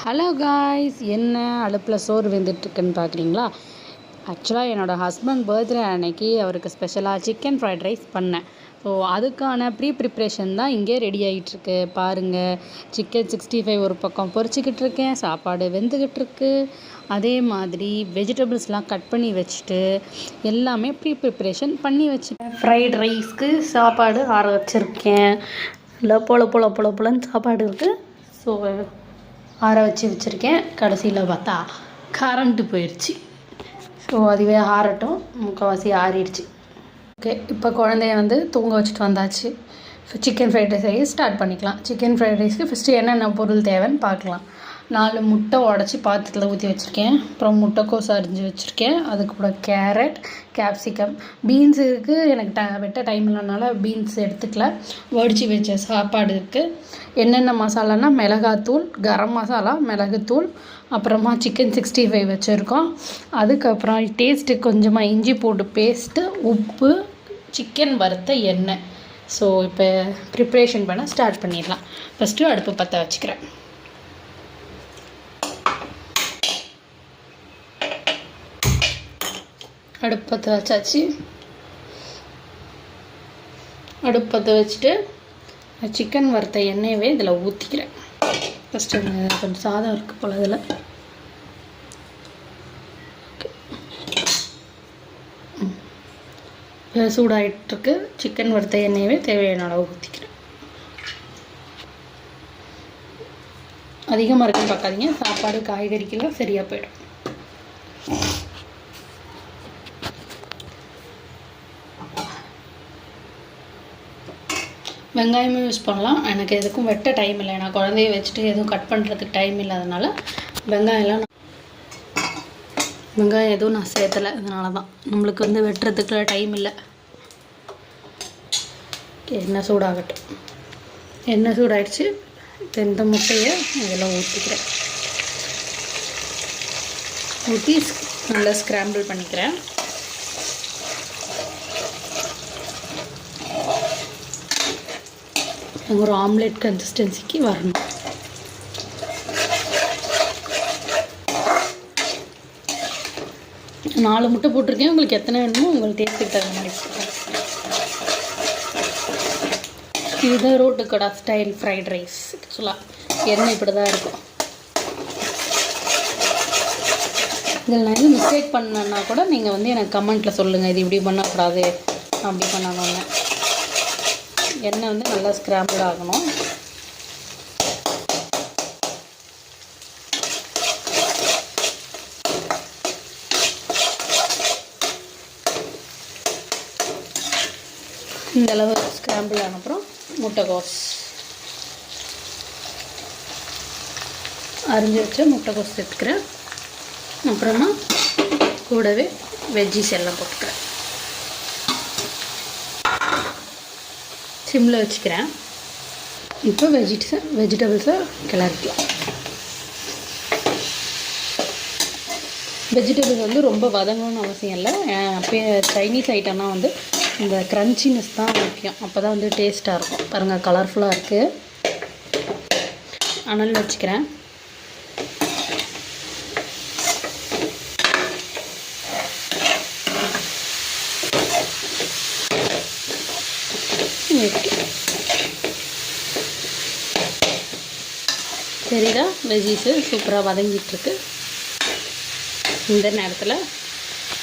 Hello guys, என்ன அடுப்பில் சோறு வெந்துட்டுருக்குன்னு பார்க்குறீங்களா? ஆக்சுவலாக என்னோடய ஹஸ்பண்ட் பர்த்டே அன்னைக்கு அவருக்கு ஸ்பெஷலாக சிக்கன் ஃப்ரைட் ரைஸ் பண்ணேன். ஸோ அதுக்கான ப்ரிப்ரேஷன் தான் இங்கே ரெடி ஆகிட்டுருக்கு. பாருங்கள், சிக்கன் 65 ஒரு பக்கம் பொரிச்சிக்கிட்டு இருக்கேன், சாப்பாடு வெந்துக்கிட்டுருக்கு. அதே மாதிரி வெஜிடபிள்ஸ்லாம் கட் பண்ணி வச்சுட்டு எல்லாமே ப்ரிப்ரேஷன் பண்ணி வச்சுட்டேன். ஃப்ரைட் ரைஸ்க்கு சாப்பாடு ஆற வச்சுருக்கேன். இல்லை பொலன்னு சாப்பாடு இருக்குது. ஸோ ஆற வச்சுருக்கேன். கடைசியில் பார்த்தா கரண்ட்டு போயிடுச்சு. ஸோ அதுவே ஆறட்டும், முக்கால்வாசி ஆறிடுச்சு. ஓகே, இப்போ குழந்தைய தூங்க வச்சுட்டு வந்தாச்சு. சிக்கன் ஃப்ரைட் ரைஸ் செய்ய ஸ்டார்ட் பண்ணிக்கலாம். சிக்கன் ஃப்ரைட் ரைஸ்க்கு ஃபஸ்ட்டு என்னென்ன பொருள் தேவைன்னு பார்க்கலாம். 4 முட்டை உடச்சி பாத்திரத்தில் ஊற்றி வச்சுருக்கேன். அப்புறம் முட்டைக்கோஸ் அரிஞ்சு வச்சுருக்கேன். அதுக்கு கூட கேரட், கேப்சிகம், பீன்ஸ் இருக்குது. எனக்கு வெட்ட டைம் இல்லைனால பீன்ஸ் எடுத்துக்கல. வடித்து வச்ச சாப்பாடு இருக்குது. என்னென்ன மசாலானா மிளகாத்தூள், கரம் மசாலா, மிளகுத்தூள், அப்புறமா சிக்கன் 65 வச்சுருக்கோம். அதுக்கப்புறம் டேஸ்ட்டுக்கு கொஞ்சமாக இஞ்சி பூண்டு பேஸ்ட்டு, உப்பு, சிக்கன் வறுத்த எண்ணெய். ஸோ இப்போ ப்ரிப்ரேஷன் பண்ண ஸ்டார்ட் பண்ணிடலாம். ஃபஸ்ட்டு அடுப்பு பற்ற வச்சுக்கிறேன். அடுப்பு பற்ற வச்சாச்சு. அடுப்பு பற்ற வச்சுட்டு சிக்கன் வறுத்த எண்ணெயவே இதில் ஊற்றிக்கிறேன். ஃபஸ்ட்டு கொஞ்சம் சாதம் இருக்குது போல் இதில். சூடாகிட்டுருக்கு. சிக்கன் வறுத்த எண்ணெயவே தேவையான அளவு ஊற்றிக்கிறேன். அதிகமாக இருக்குன்னு பார்க்காதீங்க, சாப்பாடு காய்கறிக்கெல்லாம் சரியாக போயிடும். வெங்காயமும் யூஸ் பண்ணலாம். எனக்கு எதுக்கும் வெட்ட டைம் இல்லை. நான் குழந்தைய வச்சுட்டு எதுவும் கட் பண்ணுறதுக்கு டைம் இல்லாதனால வெங்காயம் எதுவும் நான் சேர்த்தலை. அதனால தான் நம்மளுக்கு வெட்டுறதுக்குள்ள டைம் இல்லை. எண்ணெய் சூடாகட்டும். எண்ணெய் சூடாகிடுச்சு. இப்போ இந்த முட்டையை இதெல்லாம் ஊற்றிக்கிறேன். ஊற்றி நல்லா ஸ்க்ராம்பிள் பண்ணிக்கிறேன். ஒரு ஆம்லேட் கன்சிஸ்டன்சிக்கு வரணும். நாலு முட்டை போட்டிருக்கேன். உங்களுக்கு எத்தனை வேணுமோ உங்களுக்கு டேஸ்ட்டுக்கு தகுந்த மாதிரி போட்டுருக்கேன். இதுதான் ரோட்டு கடை ஸ்டைல் ஃப்ரைட் ரைஸ். ஆக்சுவலாக எண்ணெய் இப்படி தான் இருக்கும். இதில் நான் எதுவும் மிஸ்டேக் பண்ணேன்னா கூட நீங்கள் எனக்கு கமெண்ட்டில் சொல்லுங்கள், இது இப்படி பண்ணக்கூடாது அப்படி பண்ணணுங்க. எண்ணெய் நல்லா ஸ்க்ராம்பிள் ஆகணும். இந்த அளவு ஸ்க்ராம்பிள் ஆன அப்புறம் முட்டைக்கோஸ் அரிஞ்சு வச்ச முட்டைக்கோஸ் சேர்த்துக்கிறேன். அப்புறமா கூடவே வெஜ்ஜிஸ் எல்லாம் போட்டுக்கிறேன். சிம்மில் வச்சுக்கிறேன். இப்போ வெஜிடபிள்ஸை கிளறிக்கலாம். வெஜிடபிள்ஸ் ரொம்ப வதங்கணும்னு அவசியம் இல்லை. சைனீஸ் ஐட்டம்னா இந்த க்ரன்ச்சினஸ் தான் முக்கியம். அப்போ தான் டேஸ்ட்டாக இருக்கும். பாருங்கள், கலர்ஃபுல்லாக இருக்குது. அனல் வச்சுக்கிறேன். சரிதா, வெஜ்ஜீஸு சூப்பராக வதங்கிட்டுருக்கு. இந்த நேரத்தில்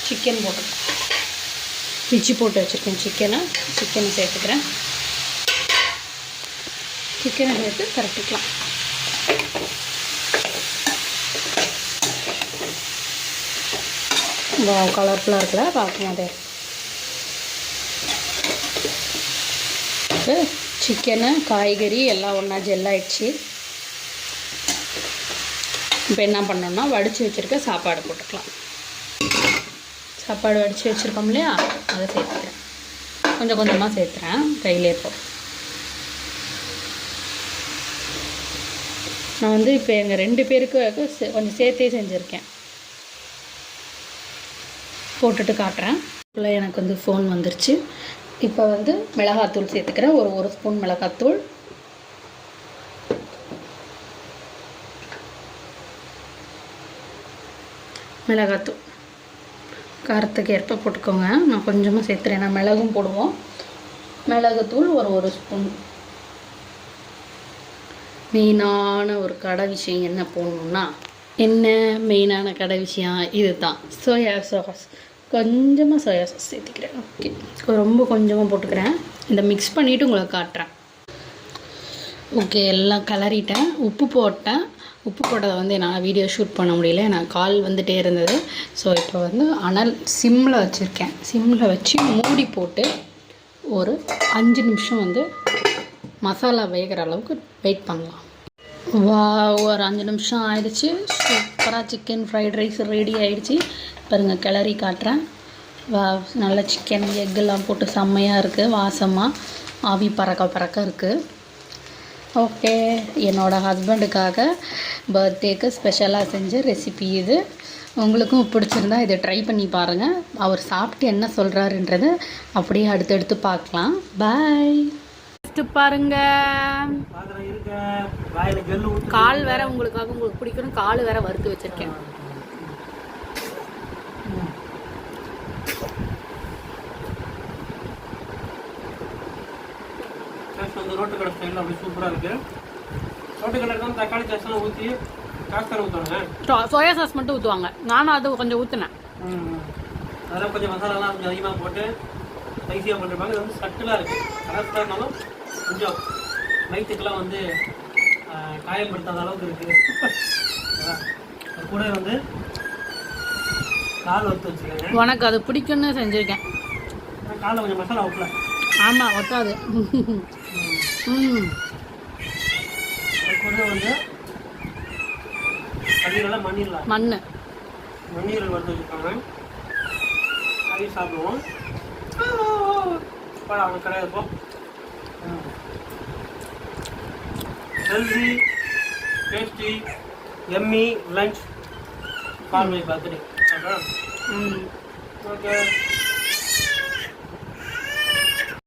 சிக்கன் பிச்சு போட்டு வச்சுருக்கேன். சிக்கனை சேர்த்துக்கிறேன். சிக்கனை சேர்த்து கரெக்டிக்கலாம். கலர்ஃபுல்லாக இருக்குல்ல பார்க்கும் போதே. சிக்கனு காய்கறி எல்லாம் ஒன்றா ஜெல்லாயிடுச்சு. இப்போ என்ன பண்ணோன்னா வடித்து வச்சுருக்க சாப்பாடு போட்டுக்கலாம். சாப்பாடு வடித்து வச்சுருக்கோம் இல்லையா, அதை சேர்த்துக்கிறேன். கொஞ்சம் கொஞ்சமாக சேர்த்துறேன் கையிலே. இப்போ நான் இப்போ எங்கள் 2 பேருக்கு கொஞ்சம் சேர்த்தே செஞ்சுருக்கேன். போட்டுட்டு காட்டுறேன். இல்லை, எனக்கு ஃபோன் வந்துருச்சு. இப்போ மிளகாத்தூள் சேர்த்துக்கிறேன். ஒரு ஸ்பூன் மிளகாத்தூள், மிளகாத்தூள் காரத்துக்கு ஏற்ப போட்டுக்கோங்க. நான் கொஞ்சமாக சேர்த்துறேன், நான் மிளகும் போடுவோம். மிளகுத்தூள் ஒரு ஸ்பூன். மெயினான ஒரு கடை விஷயம் என்ன போடணுன்னா, என்ன மெயினான கடை விஷயம் இது தான், சோயா சாஸ். கொஞ்சமாக சோயா சாஸ் சேர்த்துக்கிறேன். ஓகே, ரொம்ப கொஞ்சமாக போட்டுக்கிறேன். இந்த மிக்ஸ் பண்ணிவிட்டு உங்களுக்கு காட்டுறேன். ஓகே, எல்லாம் கிளறிட்டேன். உப்பு போட்டேன். உப்பு போட்டதை வந்து என்னால் வீடியோ ஷூட் பண்ண முடியல, நான் கால் வந்துகிட்டே இருந்தது. ஸோ இப்போ வந்து அனல் சிம்மில் வச்சுருக்கேன். சிம்மில் வச்சு மூடி போட்டு ஒரு 5 நிமிஷம் வந்து மசாலா வேகிற அளவுக்கு வெயிட் பண்ணலாம். ஒரு 5 நிமிஷம் ஆயிடுச்சு. சூப்பராக சிக்கன் ஃப்ரைட் ரைஸ் ரெடி ஆகிடுச்சு. பாருங்கள், கிளறி காட்டுறேன். நல்ல சிக்கன் எக்கெல்லாம் போட்டு செம்மையாக இருக்குது. வாசமாக ஆவி பறக்க இருக்குது. ஓகே, என்னோடய ஹஸ்பண்டுக்காக பர்த்டேக்கு ஸ்பெஷலாக செஞ்ச ரெசிபி இது. உங்களுக்கும் பிடிச்சிருந்தா இதை ட்ரை பண்ணி பாருங்கள். அவர் சாப்பிட்டு என்ன சொல்கிறாருன்றது அப்படியே அடுத்தடுத்து பார்க்கலாம். பாய். பாருங்க, கால் வேற உங்களுக்கு பிடிக்கணும், கால் வேற வறுத்து வச்சிருக்கேன். ரோட்டு கடை ஸ்டைலில் அப்படி சூப்பராக இருக்குது. ரோட்டு கடை தான் தக்காளி சாஸ்லாம் ஊற்றி காஸ்தரை ஊற்றுவாங்க. சோயா சாஸ் மட்டும் ஊற்றுவாங்க. நானும் அது கொஞ்சம் ஊற்றினேன். அதெல்லாம் கொஞ்சம் மசாலாலாம் கொஞ்சம் அதிகமாக போட்டு ஸ்பைசியாக பண்ணிருப்பாங்க. இது வந்து சட்டிலாக இருக்குது. கரெக்டாக இருந்தாலும் கொஞ்சம் வயிற்றுக்கெல்லாம் வந்து காயப்படுத்தாத அளவுக்கு இருக்குது. அது கூட வந்து கால் வறுத்து வச்சுருக்கேன். உனக்கு அது பிடிக்குன்னு செஞ்சுருக்கேன். காலில் கொஞ்சம் மசாலா ஊற்றல. ஆமாம், ஒட்டாது. அது கூட வந்து கறியெல்லாம் மண்ணீரல் வறுத்து வச்சுருக்காங்க. அதையும் சாப்பிடுவோம். அவங்க கிடையாது. இருப்போம் healthy tasty yummy lunch for my birthday. Okay.